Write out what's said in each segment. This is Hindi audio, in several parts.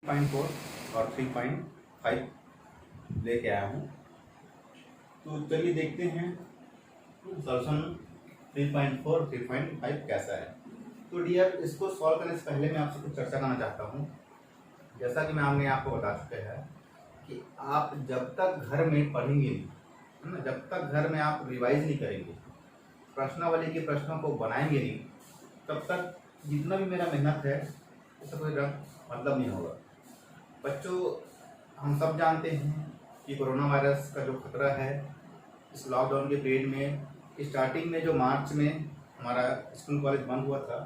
3.4 और 3.5 लेके आया हूँ। तो चलिए देखते हैं सॉल्यूशन 3.4 3.5 कैसा है। तो डियर, इसको सॉल्व करने से पहले मैं आपसे कुछ चर्चा करना चाहता हूँ। जैसा कि मैम ने आपको बता चुके हैं कि आप जब तक घर में पढ़ेंगे नहीं, है ना, जब तक घर में आप रिवाइज नहीं करेंगे, प्रश्नावली के प्रश्नों को बनाएंगे नहीं, तब तक जितना भी मेरा मेहनत है उसका कोई मतलब नहीं होगा। बच्चों, हम सब जानते हैं कि कोरोना वायरस का जो खतरा है, इस लॉकडाउन के पीरियड में स्टार्टिंग में जो मार्च में हमारा स्कूल कॉलेज बंद हुआ था,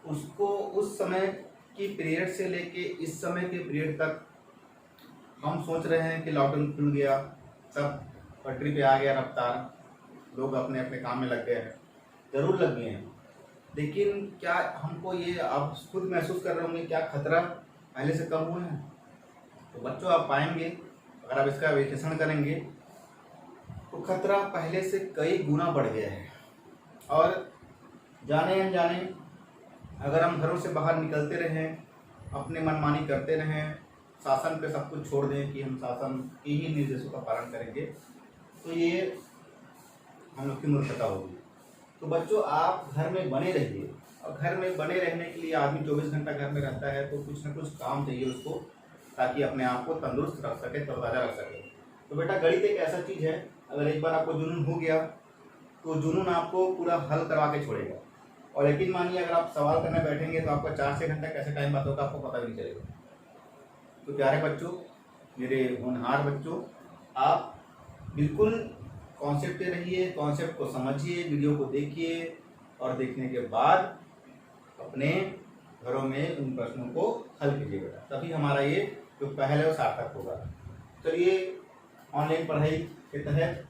उसको उस समय की पीरियड से लेके इस समय के पीरियड तक हम सोच रहे हैं कि लॉकडाउन खुल गया, सब पटरी पे आ गया रफ्तार, लोग अपने अपने काम में लग गए हैं। ज़रूर लग गए हैं, लेकिन क्या हमको ये आप खुद महसूस कर रहे होंगे क्या खतरा पहले से कम हुए हैं? तो बच्चों, आप पाएंगे अगर आप इसका विश्लेषण करेंगे तो खतरा पहले से कई गुना बढ़ गया है। और जाने अनजाने अगर हम घरों से बाहर निकलते रहें, अपने मनमानी करते रहें, शासन पे सब कुछ छोड़ दें कि हम शासन के ही निर्देशों का पालन करेंगे, तो ये हम लोग की मूर्खता होगी। तो बच्चों, आप घर में बने रहिए, और घर में बने रहने के लिए आदमी 24 घंटा घर में रहता है तो कुछ ना कुछ काम चाहिए उसको, ताकि अपने आप को तंदुरुस्त रख सके, तरोताज़ा रख सके। तो बेटा, गणित एक ऐसा चीज़ है, अगर एक बार आपको जुनून हो गया तो जुनून आपको पूरा हल करवा के छोड़ेगा। और यकीन मानिए, अगर आप सवाल करने बैठेंगे तो आपका 4 से घंटा कैसे टाइम बात होगा आपको पता भी नहीं चलेगा। तो प्यारे बच्चों, मेरे होनहार बच्चों, आप बिल्कुल कॉन्सेप्ट पे रहिए, कॉन्सेप्ट को समझिए, वीडियो को देखिए, और देखने के बाद अपने घरों में उन प्रश्नों को हल कीजिए बेटा, तभी हमारा ये जो पहल है वो सार्थक होगा। चलिए, ऑनलाइन पढ़ाई के तहत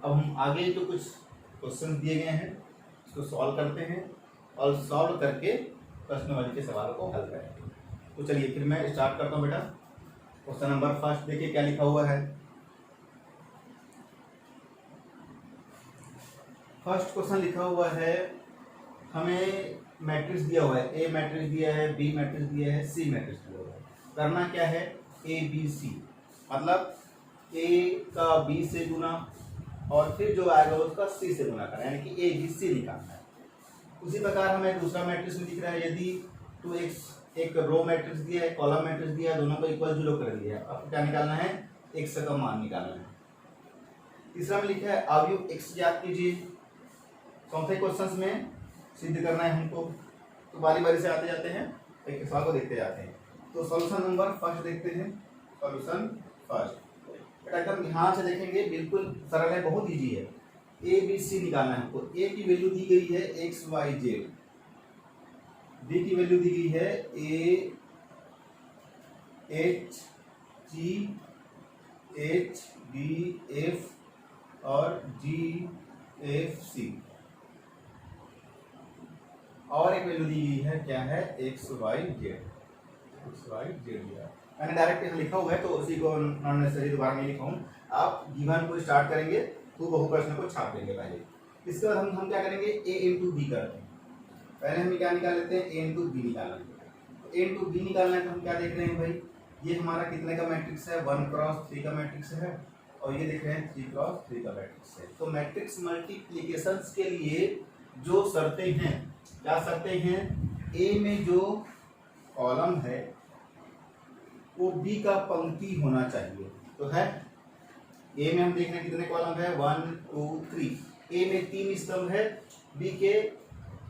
अब हम आगे जो कुछ क्वेश्चन दिए गए हैं उसको सॉल्व करते हैं, और सॉल्व करके प्रश्नावली के सवालों को हल करेंगे। तो चलिए फिर मैं स्टार्ट करता हूँ बेटा। क्वेश्चन नंबर फर्स्ट देखिए क्या लिखा हुआ है। फर्स्ट क्वेश्चन लिखा हुआ है, हमें मैट्रिक्स दिया हुआ है, ए मैट्रिक्स दिया है, बी मैट्रिक्स दिया है, सी मैट्रिक्स दिया हुआ है। करना क्या है, ए बी सी, मतलब ए का बी से गुना और फिर जो आएगा उसका सी से गुना करना, यानी कि ए बी सी निकालना है। उसी प्रकार हमें दूसरा मैट्रिक्स में दिख रहा है, यदि तो एक रो मैट्रिक्स दिया है, कॉलम मैट्रिक्स दिया है, दोनों को इक्वल 0 कर दिया है। आपको क्या निकालना है, x का मान निकालना है। तीसरा में लिखा है अवयव x ज्ञात कीजिए। चौथे क्वेश्चन में सिद्ध करना है हमको। तो बारी बारी से आते जाते हैं, एक सवाल को देखते जाते हैं। तो सॉल्यूशन नंबर फर्स्ट देखते हैं। सॉल्यूशन फर्स्ट एकदम ध्यान से देखेंगे, बिल्कुल सरल है, बहुत इजी है। ए बी सी निकालना है हमको। ए की वैल्यू दी गई है एक्स वाई जेड, बी की वैल्यू दी गई है A H G H B F और जी एफ सी, और एक वैल्यू दी गई है, क्या है, X Y Z. X Y Z दिया मैंने डायरेक्ट यहाँ लिखा हुआ है, तो उसी को नॉन नेसेसरी दोबारा नहीं लिखा हूँ। आप गिवन को स्टार्ट करेंगे तो बहु प्रश्न को छाप देंगे पहले। इसके बाद हम क्या करेंगे, ए इंटू बी करते हैं। पहले हम क्या निकाल लेते हैं, ए इंटू बी निकालना है। ए इंटू बी निकालना है तो हम क्या देख रहे हैं भाई, ये हमारा कितने का मैट्रिक्स है, 1x3 का मैट्रिक्स है, और ये देख रहे हैं 3x3 का मैट्रिक्स है। तो मैट्रिक्स मल्टीप्लिकेशन के लिए जो शर्तें हैं, क्या शर्तें हैं, ए में जो कॉलम है वो बी का पंक्ति होना चाहिए। तो है, ए में हम देख रहे हैं कितने कॉलम है, 1 2 3। ए में 3 स्तंभ है, बी के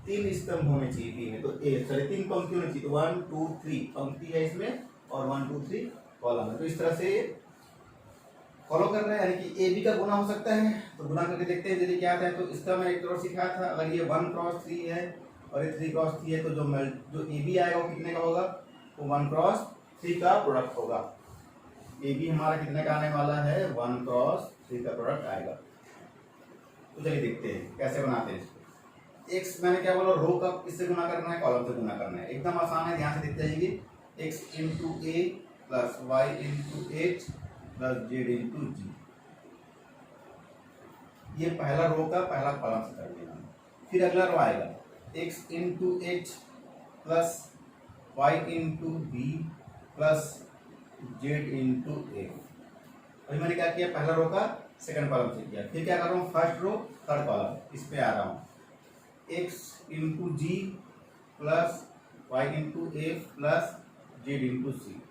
3 स्तंभ होने चाहिए बी में, तो ए 3 पंक्ति होनी चाहिए। 1 2 3 पंक्ति है इसमें, और 1 2 3 कॉलम है। तो इस तरह से फॉलो कर रहे हैं, यानी कि ए बी का गुना हो सकता है। तो गुना करके देखते हैं यदि क्या आता है। तो इसका मैं एक और सिखाया था, अगर ये 1x3 है और ये 3x3 है, तो जो ए बी आएगा वो कितने का होगा, वो 1x3 का प्रोडक्ट होगा। ए बी हमारा कितने का आने वाला है, 1x3 का प्रोडक्ट आएगा। तो चलिए देखते हैं कैसे बनाते हैं इसको। एक्स मैंने क्या बोला, रो का किससे गुना करना है, कॉलम से गुना करना है। एकदम आसान है, ध्यान से देखते जाइए। X into a plus y into h plus z into g, ये पहला रो का पहला कॉलम से कर देना। फिर अगला रो आएगा, x into h plus y into b plus z into a. अभी मैंने क्या किया, पहला रो का सेकंड कॉलम से किया, फिर क्या कर रहा हूँ, फर्स्ट रो थर्ड कॉलम, इस पे आ रहा हूँ, x into ji plus y into a plus z into सी।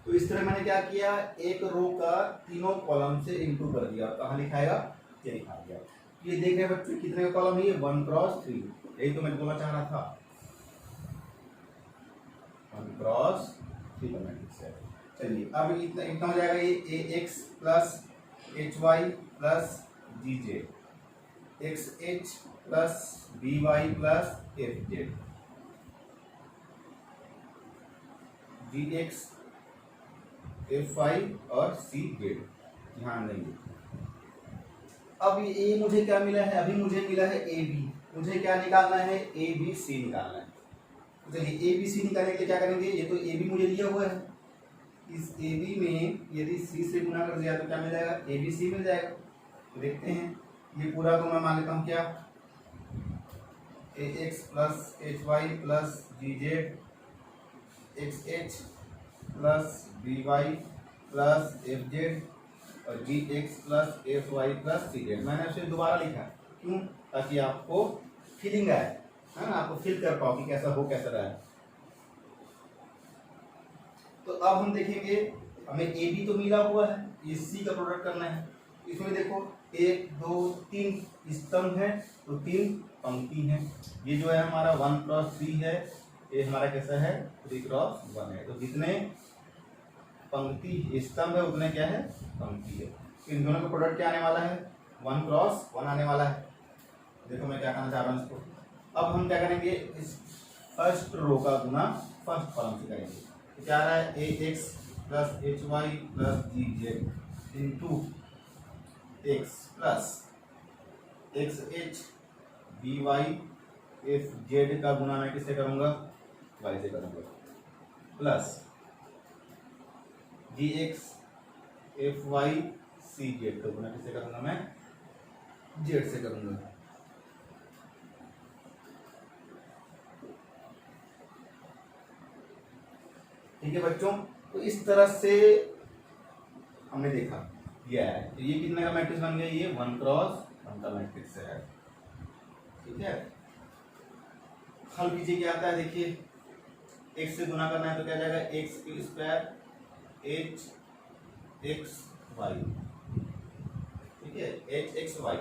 तो इस तरह मैंने क्या किया, एक रो का तीनों कॉलम से इंटू कर दिया। कहाँ लिखाएगा, ये लिखा दिया। ये देख रहे हैं बच्चों कितने का कॉलम है, ये 1 क्रॉस 3, यही तो मैं बोलना चाह रहा था, 1 क्रॉस 3 का मैट्रिक्स है। चलिए अब इतना इतना हो जाएगा, ये a x plus h y plus g z, x h plus B y plus f z, g x f y और सी जेड। ध्यान देंगे। अब ये मुझे क्या मिला है, अभी मुझे मिला है ए बी, मुझे क्या निकालना है, ए बी सी निकालना है। तो चलिए ए बी सी निकालने के लिए क्या करेंगे, ये तो ए बी मुझे दिया हुआ है, इस ए बी में यदि सी से गुना कर दिया तो क्या मिल जाएगा, ए बी सी मिल जाएगा। तो देखते हैं, ये पूरा को मैं मान लेता हूँ क्या, a x plus h y plus g z, x h plus B y plus f z और g x plus F y plus सी जेड। मैंने उसे दोबारा लिखा, क्यों, ताकि आपको फीलिंग आए, है ना, आपको फील कर पाओ कि कैसा हो कैसा रहा है। तो अब हम देखेंगे, हमें ए बी तो मिला हुआ है, ये सी का प्रोडक्ट करना है। इसमें देखो 1 2 3 स्तंभ है, तो 3 पंक्ति है। ये जो है हमारा 1 क्रॉस 3 है, ये हमारा कैसा है, 3 क्रॉस 1 है। तो जितने पंक्ति स्तंभ है उतने क्या है, पंक्ति है। इन दोनों का प्रोडक्ट क्या आने वाला है, 1 क्रॉस 1 आने वाला है। देखो मैं क्या करना चाह रहा हूँ इसको, अब हम क्या करेंगे, इस फर्स्ट रो का गुना फर्स्ट कॉलम से करेंगे। तो क्या आ रहा है, a x plus h y plus g z into x plus x h b y f z का गुना मैं किससे करूँगा, वाई से करूँगा, प्लस जी x f y c Z का गुना किससे करूँगा, मैं जेड से करूँगा। ठीक है बच्चों, तो इस तरह से हमने देखा दिया है। तो ये कितने का मैट्रिक्स बन गया, ये 1 क्रॉस 1 का मैट्रिक्स है। ठीक है, हल कीजिए क्या आता है, देखिए x से गुना करना है तो क्या जाएगा, X square H X Y, ठीक है, एच एक्स वाई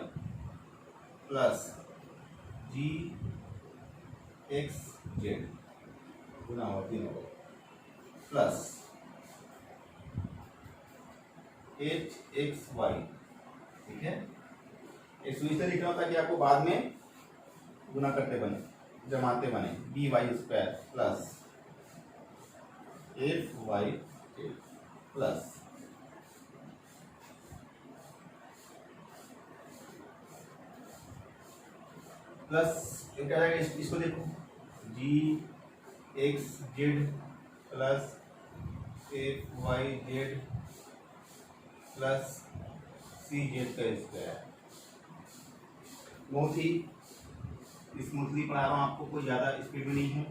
प्लस जी एक्स जेड गुना हुआ तीनों को प्लस एच एक्स वाई। ठीक है, एक सुनिश्चित लिख रहा होता है कि आपको बाद में गुना करते बने, जमाते बने, b Y square plus F y plus plus क्या रहेगा, इसको देखो, g x z plus F Y Z plus सी जेड का स्क्वायर। बहुत ही स्मूथली पढ़ा रहा हूँ आपको, कोई ज़्यादा स्पीड में नहीं है।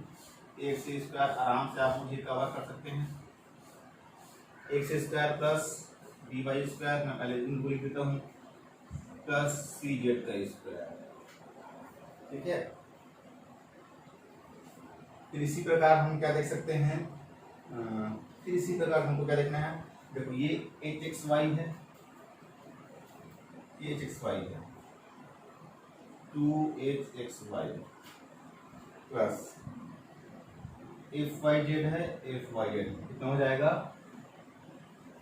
एक से स्क्वायर आराम से आप मुझे कवर कर सकते हैं। X square plus B Y square, मैं पहले इनको लिख देता हूँ, प्लस सी जेड का स्क्वायर। ठीक है, फिर इसी प्रकार हम क्या देख सकते हैं, फिर इसी प्रकार हमको क्या देखना है, देखो ये एच एक्स वाई है, ये एच एक्स वाई है, 2 X Y plus F Y Z है, एफ वाई जेड कितना हो जाएगा,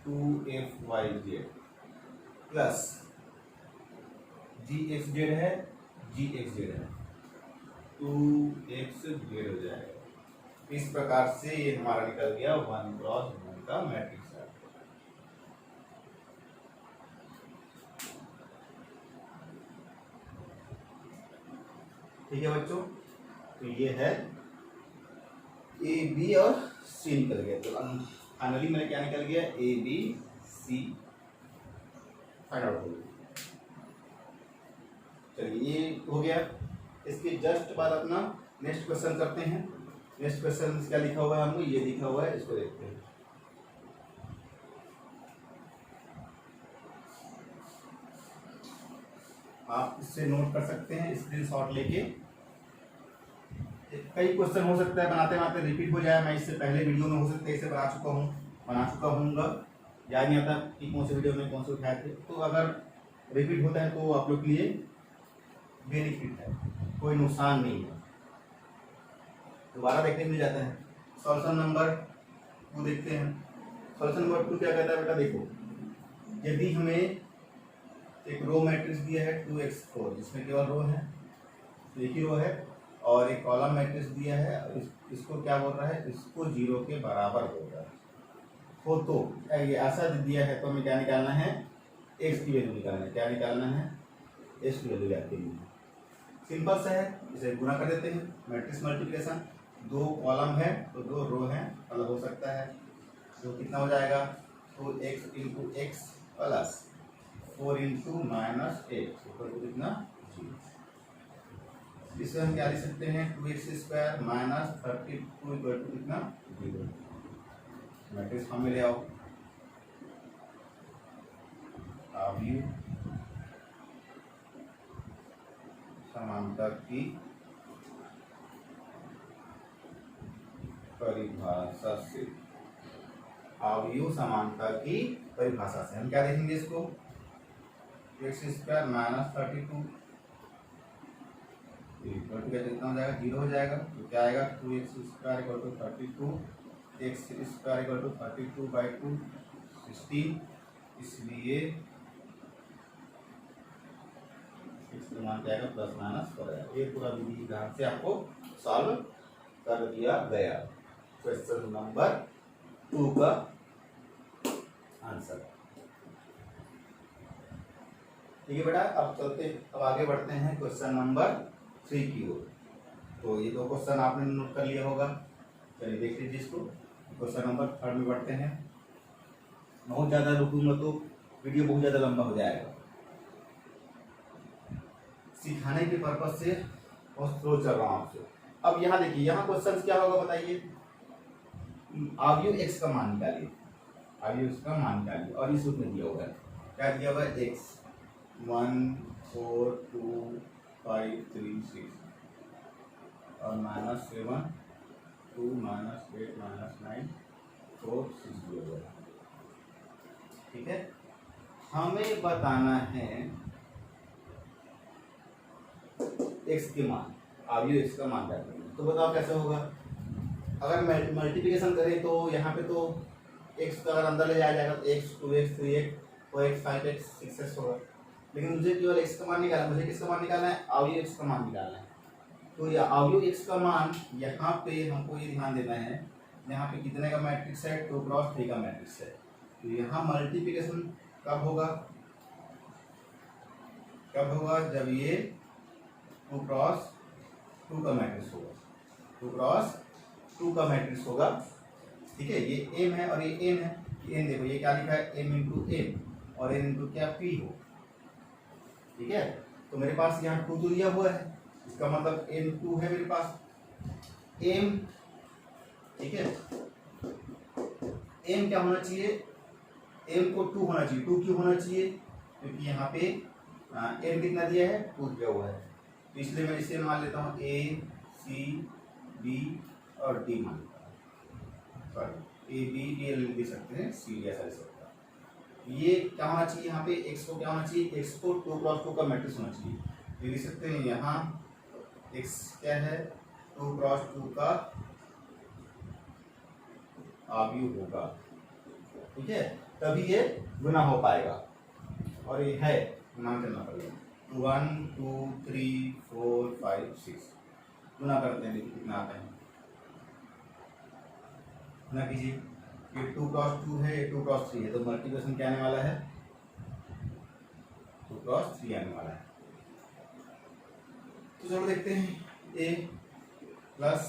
2 एफ वाई जेड प्लस जी एक्स जेड है, जी एक्स जेड है, 2 एक्स जेड हो जाएगा। इस प्रकार से ये हमारा निकल गया 1 क्रॉस 1 का मैट्रिक्स है। ठीक है बच्चों, तो ये है ए बी और सी निकल गया। तो फाइनली मेरा क्या निकल गया, A B C find out हो गया। चलिए ये हो गया। इसके जस्ट बाद अपना नेक्स्ट क्वेश्चन करते हैं। नेक्स्ट क्वेश्चन क्या लिखा हुआ है हमको, ये लिखा हुआ है, इसको देखते हैं। आप इससे नोट कर सकते हैं स्क्रीनशॉट लेके। कई क्वेश्चन हो सकता है बनाते बनाते रिपीट हो जाए, मैं इससे पहले वीडियो में हो सकता है इसे बना चुका हूँगा, याद नहीं आता कि कौन से वीडियो में कौन से उठाए थे। तो अगर रिपीट होता है तो आप लोग के लिए बेनिफिट है, कोई नुकसान नहीं है, दोबारा देखने मिल जाता है। सॉल्यूशन नंबर 2 देखते हैं। सॉल्यूशन नंबर 2 क्या कहता है बेटा, देखो यदि हमें एक रो मैट्रिक्स दिया है 2x4, जिसमें केवल रो है, एक ही रो है, और एक कॉलम मैट्रिक्स दिया है, इसको क्या बोल रहा है, इसको 0 के बराबर बोल रहा है। तो ये ऐसा दिया है तो हमें क्या निकालना है, x की वैल्यू निकालना है। क्या निकालना है, x की वैल्यू लेते हैं। सिंपल सा है, इसे गुना कर देते हैं। मैट्रिक्स मल्टीप्लिकेशन, 2 कॉलम है तो 2 रो है, अलग हो सकता है, तो कितना हो जाएगा, 2x into x plus 4 into minus x ऊपर को कितना 0। इससे हम क्या लिख सकते हैं, 2x square minus 32 equal to कितना 0। मैट्रिक्स फॉर्म में ले आओ। अवयव समानता की परिभाषा से, अवयव समानता की परिभाषा से हम क्या देखेंगे, इसको X square minus 32 equal to कितना हो जाएगा, 0 हो जाएगा। तो क्या आएगा, 2x square equal to 32, X square equal to 32/2 16। इसलिए इसका मान क्या आएगा, प्लस माइनस हो जाएगा। ये पूरा विधि ध्यान से आपको सॉल्व कर दिया गया। क्वेश्चन नंबर 2 का आंसर। ठीक है बेटा, अब आगे बढ़ते हैं क्वेश्चन नंबर 3 की ओर। तो ये 2 क्वेश्चन आपने नोट कर लिया होगा, चलिए देख लीजिए इसको। क्वेश्चन नंबर 3 में बढ़ते हैं। बहुत ज़्यादा रुकूंगा तो वीडियो बहुत ज़्यादा लंबा हो जाएगा, सिखाने के पर्पज से बहुत स्लो चल रहा हूँ आपसे। अब यहाँ देखिए, यहाँ क्वेश्चन क्या होगा बताइए, अवयव x का मान निकालिए, अवयव x का मान निकालिए, और इस रूप में दिया हुआ है, क्या दिया हुआ है, x 1 4 2 5 3 6 और -7 2 -8 -9 4 6 दिया हुआ है। ठीक है, हमें बताना है x के मान, अवयव x का मान जाते हैं। तो बताओ कैसे होगा, अगर मल्टीप्लिकेशन करें तो यहाँ पे तो x का अगर अंदर ले जाया जाएगा तो x 2x 3x 4x 5x 6x होगा, लेकिन मुझे केवल x का मान निकालना है। मुझे किसका मान निकालना है, अवयव x का मान निकालना है। तो यह अवयव x का मान यहाँ पे हमको ये ध्यान देना है, यहाँ पे कितने का मैट्रिक्स है, 2x3 का मैट्रिक्स है। तो यहाँ मल्टीप्लिकेशन कब होगा, जब ये 2x2 का मैट्रिक्स होगा, 2x2 का मैट्रिक्स होगा। ठीक है, ये m है और ये n है, n देखो ये क्या लिखा है, m इंटू m और n इंटू क्या p हो। ठीक है, तो मेरे पास यहाँ 2 तो दिया हुआ है, इसका मतलब m2 है मेरे पास, m। ठीक है, m क्या होना चाहिए, m को 2 होना चाहिए। 2 क्यों होना चाहिए, क्योंकि यहाँ पे m कितना दिया है, 2 दिया हुआ है, तो इसलिए मैं इसे मान लेता हूँ a c b और d मान लेता हूँ। सॉरी, a b d ले सकते हैं, c ऐसा ले सकते हैं। ये क्या होना चाहिए, यहाँ पे x को क्या होना चाहिए, x को 2x2 का मैट्रिक्स होना चाहिए। ये लिख सकते हैं, यहाँ x क्या है, 2x2 का अवयव होगा। ठीक है, तभी ये गुना हो पाएगा, और ये है गुना करना पड़ेगा। 1 2 3 4 5 6 गुना करते हैं, देखिए कितना आता है, गुना कीजिए। ये 2x2 है, ये 2x3 है, तो मल्टीप्लिकेशन क्या आने वाला है, 2x3 आने वाला है। तो चलो देखते हैं, a plus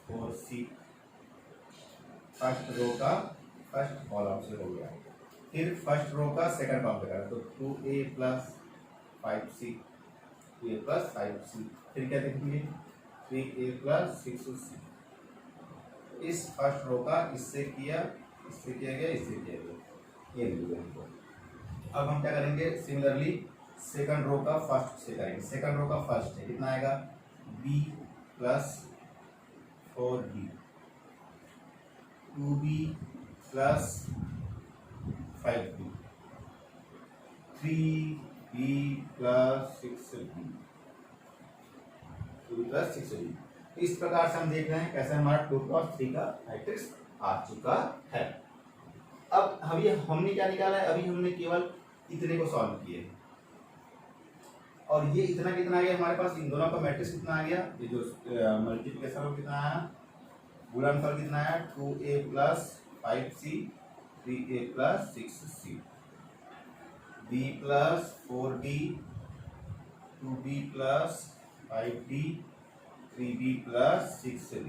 4c first row का फर्स्ट कॉलम से हो गया, फिर फर्स्ट रो का सेकंड कॉलम पे करें तो 2a प्लस 5c ए प्लस 5c। फिर क्या देखेंगे 3a प्लस 6c। इस फर्स्ट रो का इससे किया गया, इससे किया गया, ये मिल गया हमको। अब हम क्या करेंगे सिमिलरली सेकंड रो का फर्स्ट से करेंगे। सेकंड रो का फर्स्ट है कितना आएगा b plus 4b, 2b plus 5b, 3b plus 6b, 2b plus 6b। इस प्रकार से हम देख रहे हैं कैसे हमारा 2 क्रॉस 3 का मैट्रिक्स आ चुका है। अब अभी हमने क्या निकाला है, अभी हमने केवल इतने को सॉल्व किए और ये इतना कितना आ गया हमारे पास, इन दोनों का मैट्रिक्स कितना आ गया, ये जो मल्टीप्लिकेशन कितना आया, गुणनफल कितना आया 2a plus 5c, 3a plus 6c, b plus 4d, 2b plus 5d, 3b plus 6b।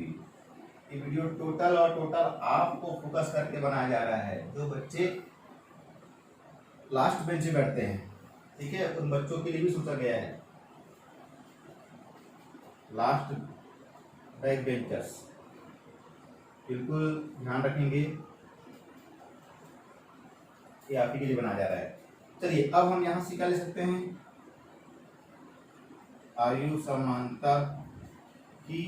ये वीडियो टोटल आपको फोकस करके बनाया जा रहा है। जो बच्चे लास्ट बेंच में बैठते हैं, ठीक है, उन बच्चों के लिए भी सोचा गया है। लास्ट बैक बेंचर्स बिल्कुल ध्यान रखेंगे, ये आप ही के लिए बनाया जा रहा है। चलिए अब हम यहां से क्या ले सकते हैं, आयु समानता की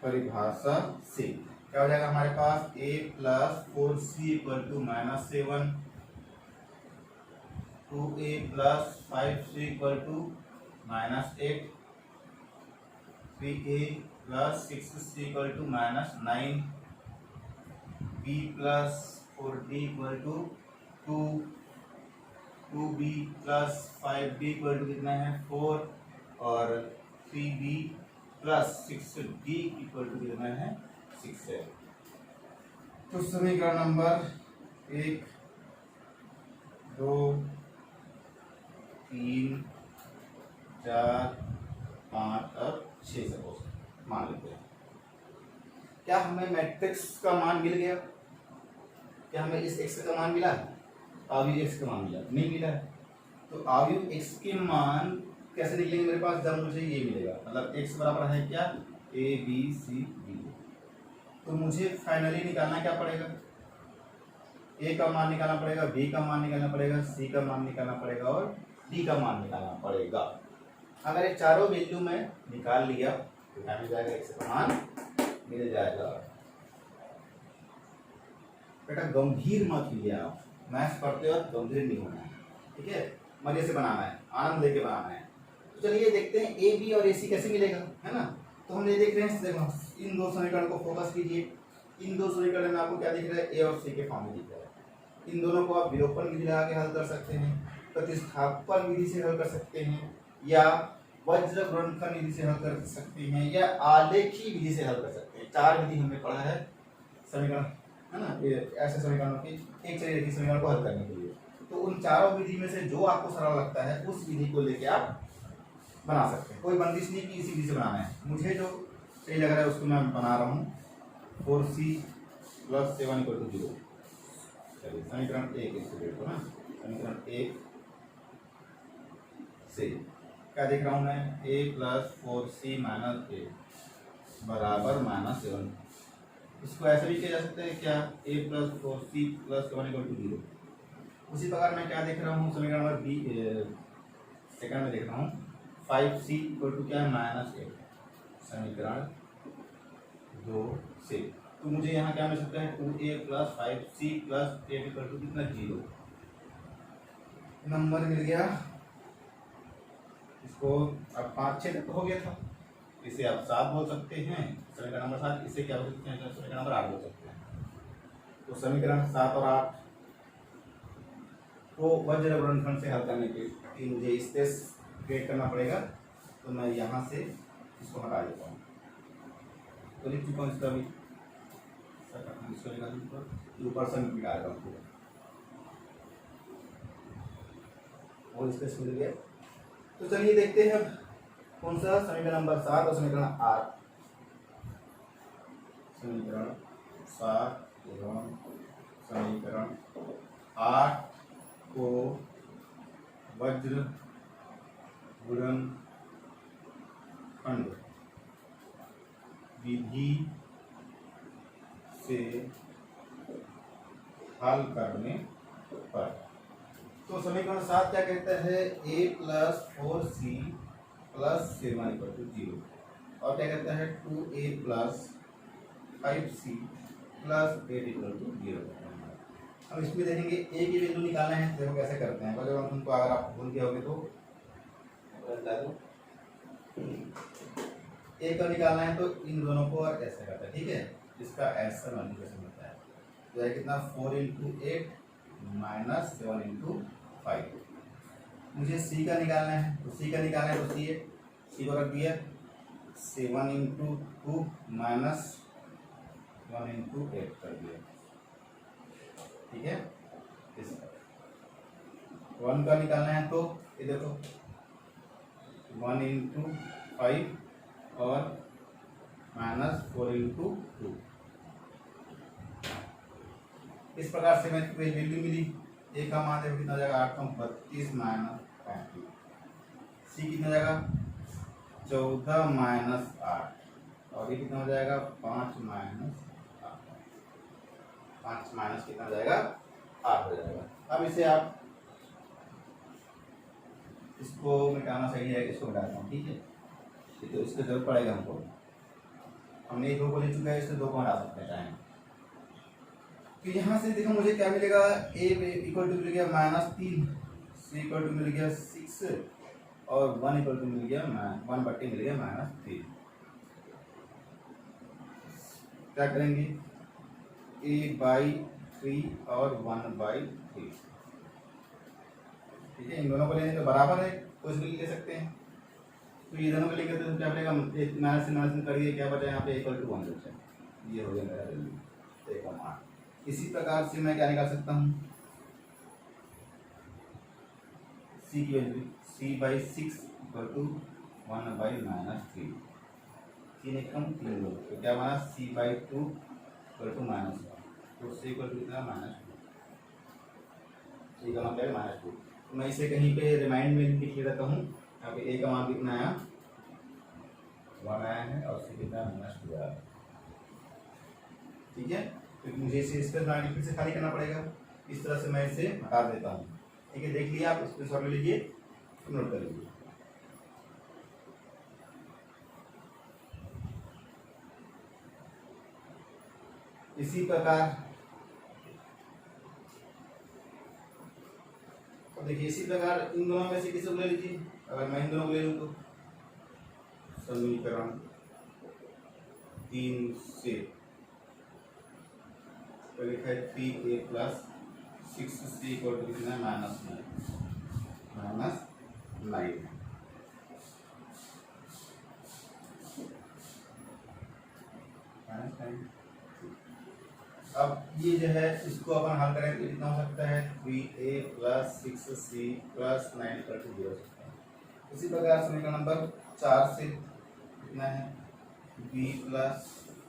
परिभाषा से क्या हो जाएगा हमारे पास a plus 4c equal to -7, 2a plus 5c equal to -8, 3a plus 6c equal to -9, b plus 4d equal to 2, 2b plus 5d equal to कितना है 4 और 3b plus 6d equal to कितना है 6 है। तो समीकरण नंबर 1, 2, 3, 4, 5 और 6 सपोज मान लेते हैं। क्या हमें मैट्रिक्स का मान मिल गया, क्या हमें इस x का मान मिला, अवयव x का मान मिला नहीं मिला है। तो अवयव x के मान कैसे निकलेंगे मेरे पास, जब मुझे ये मिलेगा, मतलब x बराबर है क्या a b c d। तो मुझे फाइनली निकालना क्या पड़ेगा, a का मान निकालना पड़ेगा, b का मान निकालना पड़ेगा, c का मान निकालना पड़ेगा और d का मान निकालना पड़ेगा। अगर ये चारों वैल्यू में निकाल लिया तो क्या मिल जाएगा, x का मान मिल जाएगा। बेटा गंभीर मत लीजिए आप, मैथ्स पढ़ते वक्त गंभीर नहीं होना है, ठीक है, मजे से बनाना है, आनंद लेके बनाना है। तो चलिए देखते हैं ए बी और ए सी कैसे मिलेगा, है ना। तो हम ये देख रहे हैं, देखो इन दो समीकरण को फोकस कीजिए। इन दो समीकरण में आपको क्या दिख रहा है, ए और सी के फॉर्म में दिख रहा है। इन दोनों को आप विलोपन विधि लगा के हल कर सकते हैं, प्रतिस्थापन विधि से हल कर सकते हैं, या वज्र गुणनफल विधि से हल कर सकते हैं, या आलेखी विधि से हल कर सकते हैं। 4 विधि हमने पढ़ा है समीकरण, है ना, ये ऐसे समीकरणों की एक से एक समीकरण को हल करने के लिए। तो उन चारों विधि में से जो आपको सरल लगता है उस विधि को लेके आप बना सकते हैं, कोई बंदिश नहीं कि इसी विधि से बनाना है। मुझे जो सही लग रहा है उसको मैं बना रहा हूँ। 4c plus 7 equal to 0। चलिए समीकरण 1 इसको देखो ना, समीकरण 1 से क्या देख रहा हूँ मैं, a plus 4c minus a बराबर -7। इसको ऐसे भी किया जा सकता है क्या, a plus 4c plus 7 equal to 0। उसी प्रकार मैं क्या देख रहा हूँ, समीकरण नंबर बी सेकंड में देख रहा हूँ 5c इक्वल टू क्या है -8, समीकरण 2 से। तो मुझे यहाँ क्या मिल सकता है, 2a plus 5c plus 8 equal to कितना 0 नंबर मिल गया। इसको अब 5 6 तक हो गया था, इसे आप 7 बोल सकते हैं, समीकरण नंबर 7। इसे क्या बोल सकते हैं, समीकरण नंबर 8 बोल सकते हैं। तो समीकरण 7 और 8 को वज्र गुणनफल से हल करने के लिए मुझे इस स्पेस क्रिएट करना पड़ेगा। तो मैं यहाँ से इसको हटा देता हूँ, तो लिख चुका हूँ इसका भी, इसको लिखा ऊपर से मिटा देता हूँ और स्पेस मिल गया। तो चलिए देखते हैं कौन सा, समीकरण नंबर 7 और समीकरण 8। समीकरण 7 एवं समीकरण 8 को वज्र गुणन खंड विधि से हल करने पर। तो समीकरण 7 क्या कहता है? a plus 4c plus 7 equal to 0। और क्या कहता है? 2a plus 5c plus 8 equal to 0। अब इसमें देखेंगे a की वैल्यू निकालना है। देखो कैसे करते हैं। अगर तुमको अगर आप भूल गए होगे तो बता दो। a का निकालना है तो इन दोनों को और ऐसे करता है, ठीक है। इसका ऐसा मल्टीप्लिकेशन होता है तो है कितना 4 × 8 माइनस 7 × 5। मुझे c का निकालना है तो c का निकालना है तो c को रख दिया 7 × 2 माइनस 1 × 8 कर दिया, ठीक है। इस 1 का निकालना है तो ये देखो 1 × 5 और माइनस 4 × 2। इस प्रकार से मैं वैल्यू मिली। a का मान देखो कितना जाएगा 8 × 32 माइनस 35। c कितना जाएगा 14 माइनस 8 और ये कितना हो जाएगा 5 माइनस 8। 5 माइनस कितना जाएगा 8 हो जाएगा। अब इसे आप इसको मिटाना सही है, इसको मिटाता हूँ, ठीक है। तो इसका जरूरत पड़ेगा हमको। हमने 2 को ले चुका है, इससे 2 को हटा सकते हैं टाइम। तो यहाँ से देखो मुझे क्या मिलेगा, a इक्वल टू मिल गया -3, c इक्वल टू मिल गया 6 और 1 इक्वल टू मिल गया 1/3 मिल गया -3। क्या करेंगे a/3 और 1/3, ठीक है। इन दोनों को लेने तो बराबर है, कुछ भी ले सकते हैं। तो ये दोनों को लेकर तो क्या बनेगा माइनस से करिए, क्या बचा यहाँ पे इक्वल टू 1 बचा। ये हो गया मेरा वैल्यू 1/8। इसी प्रकार से मैं क्या निकाल सकता हूँ c की वैल्यू c/6 इक्वल टू 1/-3। 3 एकम 3 लोग तो क्या बना c/2 इक्वल टू -1। तो c इक्वल टू कितना -2। c का मतलब -2। तो मैं इसे कहीं पे रिमाइंड में लिख लेता हूँ। यहाँ पे a का मान कितना आया 1 आया है और c कितना -2 आया, ठीक है। तो मुझे इसे इस तरह फिर से खाली करना पड़ेगा। इस तरह से मैं इसे हटा देता हूँ, ठीक है। देख लिया आप, इसको सॉल्व लीजिए, नोट कर लीजिए। इसी प्रकार तो देखिए, इसी प्रकार इन दोनों में से किसी को ले लीजिए। अगर मैं इन दोनों को ले लूँ तो समीकरण 3 से तो लिखा है 3a plus 6c equal to कितना -9 अब ये जो है इसको अपन हल करें तो कितना हो सकता है 3a plus 6c plus 9 equal to 0 सकता है। इसी प्रकार समीकरण नंबर 4 से कितना है b plus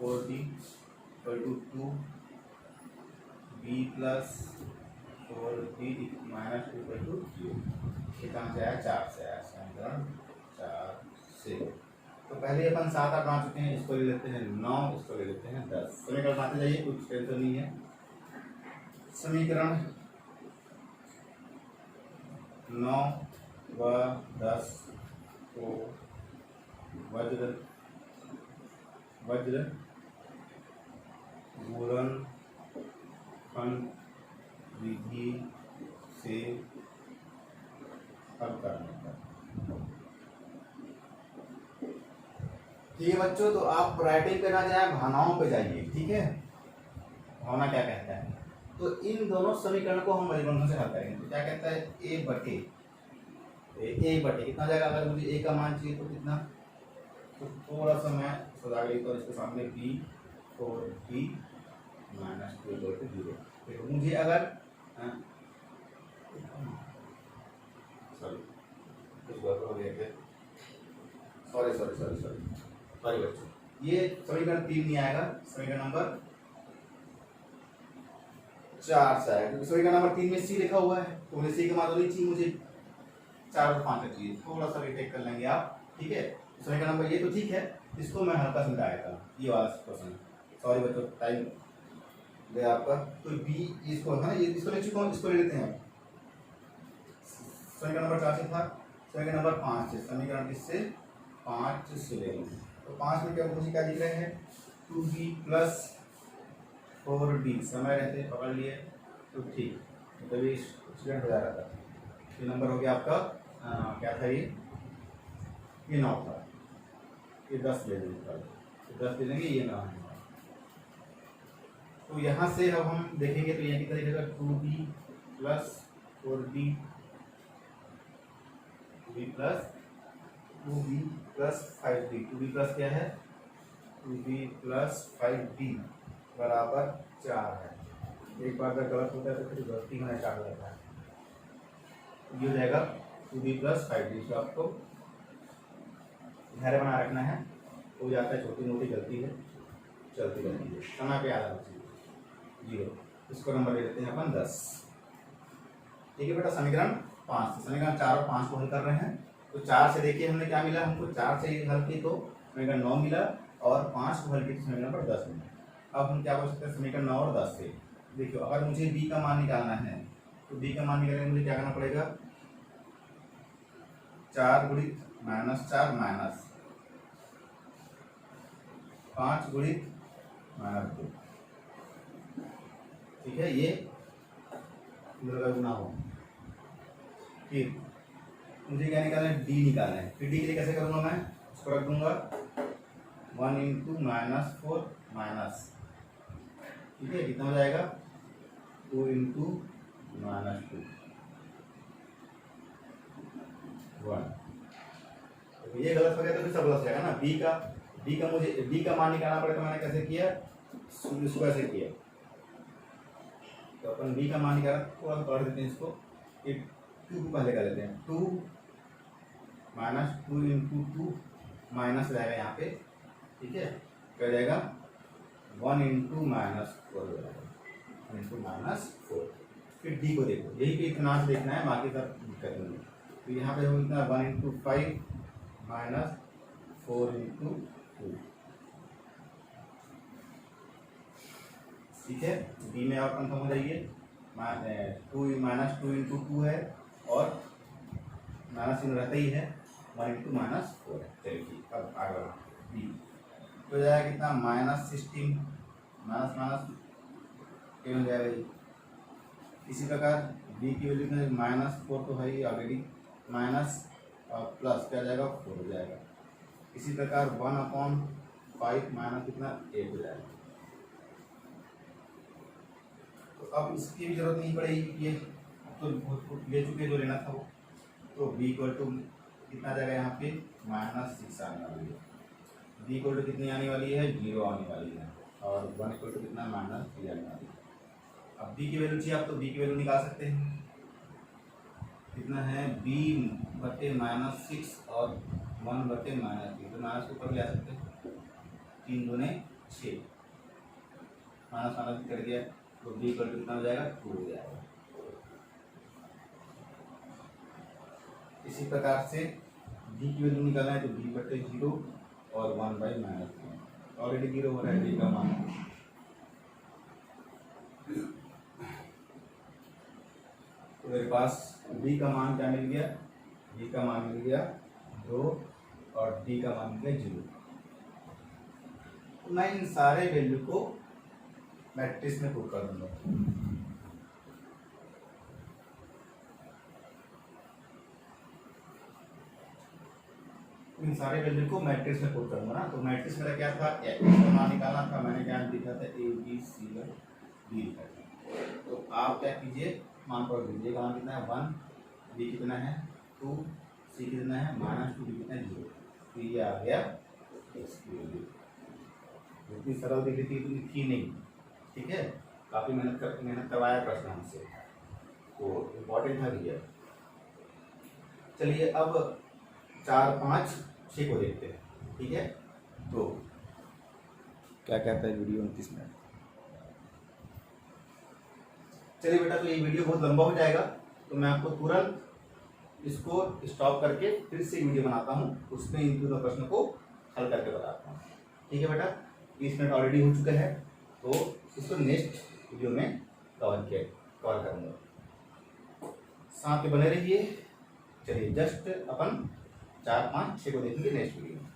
4d equal to 2, b plus 4d minus 2 equal to 0। ये कहाँ से आया 4 से आया, समीकरण 4 से। तो पहले अपन 7 8 बना चुके हैं, इसको ले लेते हैं 9, इसको ले लेते हैं 10। समीकरण बनाते जाइए, कुछ टेंशन नहीं है। समीकरण 9 व 10 को वज्र गुणनखंड विधि से हल करने का। ठीक है बच्चों, तो आप राइटिंग पे ना जाए, भावनाओं पे जाइए, ठीक है। भावना क्या कहता है, तो इन दोनों समीकरण को हम बजबंधों से हल करेंगे। तो क्या कहता है a बटे कितना जाएगा। अगर मुझे a का मान चाहिए तो कितना, तो थोड़ा सा मैं सजा लेता हूँ इसके सामने b और b माइनस 2 इक्वल टू 0। देखो मुझे अगर सॉरी बच्चों, ये समीकरण 3 नहीं आएगा, समीकरण नंबर 4 से आएगा। क्योंकि समीकरण नंबर 3 में c लिखा हुआ है तो मुझे c का मान तो नहीं चाहिए मुझे। 4 और 5 रखिए, थोड़ा सा रिटेक कर लेंगे आप, ठीक है। समीकरण नंबर ये तो ठीक है, इसको मैं हल्का समझाया था, ये वाला क्वेश्चन, सॉरी बच्चों टाइम गया आपका। तो बी इसको है ना, ये इसको ले चुका हूँ, इसको ले लेते हैं। समीकरण नंबर 4 से था, समीकरण नंबर 5 से, समीकरण इससे 5 से ले लेंगे। तो 5 में क्या मुझे क्या दिख रहे हैं, 2b प्लस 4d, समय रहते पकड़ लिए तो ठीक, तभी स्टूडेंट हो जा रहा था। ये नंबर हो गया आपका क्या था ये 9 था, ये 10 ले लेंगे, 10 ले लेंगे, ये 9 है। तो यहाँ से अब हम देखेंगे तो यहाँ की तरीके का 2b plus 4d, 2b plus 5d, 2b plus क्या है, 2b प्लस 5d बराबर 4 है। एक बार अगर गलत होता है तो फिर गलती होना स्टार्ट हो जाता है। ये हो जाएगा 2b प्लस 5d, तो आपको धैर्य बना रखना है, हो जाता है छोटी मोटी गलती है, चलती रहती है, समय पे याद रखिए 0। इसको नंबर ले लेते हैं अपन 10, ठीक है बेटा। समीकरण 5 से, समीकरण 4 और 5 को हल कर रहे हैं। तो 4 से देखिए हमने क्या मिला, हमको 4 से हल की तो समीकरण 9 मिला, और 5 को हल की तो समीकरण नंबर 10 मिला। अब हम क्या कर सकते हैं समीकरण 9 और 10 से, देखियो अगर मुझे b का मान निकालना है तो b का मान निकालने के लिए मुझे क्या करना पड़ेगा, 4 गुणित -4 माइनस 5 गुणित -2, ठीक है। ये गुना हो, फिर मुझे क्या निकालना है, डी निकालना है। फिर डी के लिए कैसे करूँगा मैं, उसको रख दूंगा 1 इंटू -4 माइनस, ठीक है, कितना हो जाएगा 2 इंटू -2 1। तो ये गलत हो गया तो फिर सब गलत हो जाएगा ना। बी का मान निकालना पड़े, तो मैंने कैसे किया, इसको ऐसे किया, तो अपन बी का मान निकाला, थोड़ा सा पढ़ देते हैं इसको, 2 को पहले कर लेते हैं, 2 -2 इंटू 2 माइनस रहेगा यहाँ पे, ठीक है, क्या जाएगा 1 इंटू -4 हो जाएगा, -4। फिर डी को देखो, यही पे इतना से देखना है, बाकी सब दिक्कत नहीं है। तो यहाँ पे हो इतना 1 इंटू 5 माइनस 4 इंटू 2, ठीक है। बी में और कंफर्म हो जाइए, 2 इंटू 2 है, और माइनस इन रहता ही है, 1 इंटू -4 है। चलिए ठीक, अब आगे बी तो जाएगा कितना, -16 माइनस हो जाएगा। इसी प्रकार बी की वैल्यू कितना, -4 तो है ही ऑलरेडी, माइनस और प्लस क्या जाएगा 4 हो जाएगा। इसी प्रकार 1/5 माइनस कितना 8 हो जाएगा। तो अब इसकी भी जरूरत नहीं पड़ेगी, ये तो ले चुके जो लेना था वो। तो b इक्वल टू कितना आ जाएगा यहाँ पे, -6 आने वाली है, b इक्वल टू कितनी आने वाली है, 0 आने वाली है, और 1 इक्वल टू कितना -3 आने वाली है। अब b की वैल्यू चाहिए आप, तो b की वैल्यू निकाल सकते हैं, कितना है b बटे -6 और 1 बटे -3, तो माइनस को ऊपर ले आ सकते हैं, 3 दूने 6, माइनस कर दिया, तो b इक्वल टू कितना हो जाएगा 2 हो जाएगा। इसी प्रकार से b की वैल्यू निकालना है, तो b बटे 0 और 1/-1, ऑलरेडी 0 हो रहा है b का मान। तो मेरे पास b का मान क्या मिल गया, b का मान मिल गया 2 और d का मान मिल गया 0। तो मैं इन सारे वैल्यू को मैट्रिक्स में पुट कर दूंगा। इन सारे वैल्यू को मैट्रिक्स में पुट करूंगा ना। तो मैट्रिक्स मेरा क्या था, x का मान निकालना था, मैंने क्या लिखा था a b c d लिखा था। तो आप क्या कीजिए, मान पढ़ दीजिए, मान कितना है 1, b कितना है 2, c कितना है -2, d कितना है 0। तो ये आ गया x की वैल्यू। इतनी सरल दिख रही थी तो लिखी नहीं, ठीक है, काफी मेहनत करवाया प्रश्न हमसे, तो इम्पोर्टेंट था ये। चलिए अब 4, 5, 6 को देखते हैं, ठीक है। तो क्या कहता है वीडियो 29 मिनट। चलिए बेटा, तो ये वीडियो बहुत लंबा हो जाएगा, तो मैं आपको तुरंत इसको स्टॉप करके फिर से वीडियो बनाता हूँ, उसमें इन दोनों प्रश्न को हल करके बताता हूँ। ठीक है बेटा, 20 मिनट ऑलरेडी हो चुके हैं, तो इसको नेक्स्ट वीडियो में कवर करूँगा। साथ में बने रहिए। चलिए जस्ट अपन 4, 5, 6 को देखेंगे नेक्स्ट वीडियो में।